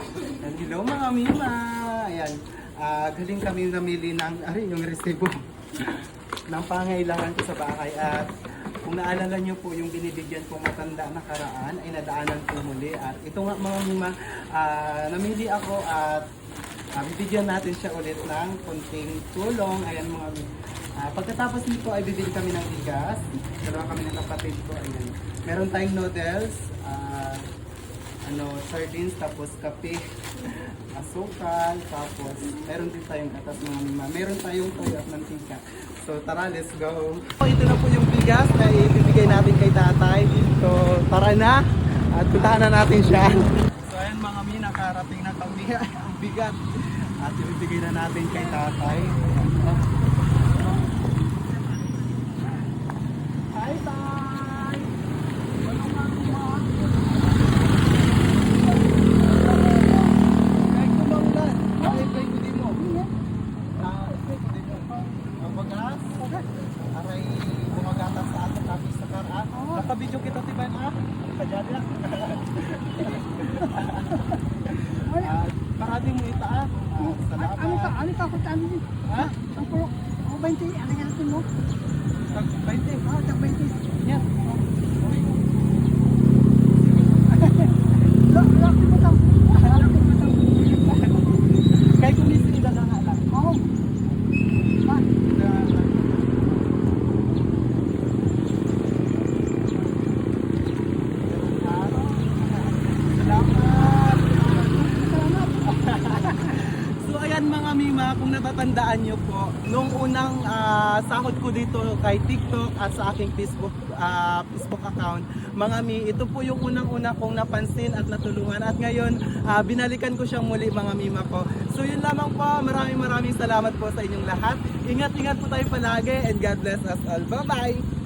Hello mga Mima! Ayan, galing kami namili ng, yung resibo ng pangailangan ko sa bahay. At kung naalala nyo po yung binibigyan kong matanda nakaraan, ay nadaanan ko muli. At ito nga mga Mima, namili ako at bibigyan natin siya ulit ng konting tulong. Ayan mga Mima. Pagkatapos nito ay bibili kami ng bigas. Dalawa kami ng kapatid ko. Ayan. Meron tayong noodles, sardines, tapos kape, asukal, tapos meron din tayong gatas mga Mima. Meron tayong toyo at mantika. So tara, let's go! Ito na po yung bigas na ibibigay natin kay tatay. So tara na at puntahan na natin siya. So ayan mga Mima, nakarating na kami ang bigat at ibibigay na natin kay tatay. Hi, tay! Aray bumagatas sa ato kami sa kara. Nakabidyo kita tiban Kajali lang. Parati mo ita salamat. Ano ka kung saan din? Ha? Ang puro, 20, ano nga natin mo? Tag 20. Tag 20. Yan. Laki mo lang. Laki mo lang. Kaya kumisili na nga lang. Oo. Ha? So ayan mga Mima, kung natatandaan nyo po, nung unang sahod ko dito kay TikTok at sa aking Facebook account, mga Mi, ito po yung unang-una kong napansin at natulungan at ngayon binalikan ko siyang muli mga Mima ko. So yun lamang po, maraming salamat po sa inyong lahat. Ingat-ingat po tayo palagi and God bless us all. Bye-bye!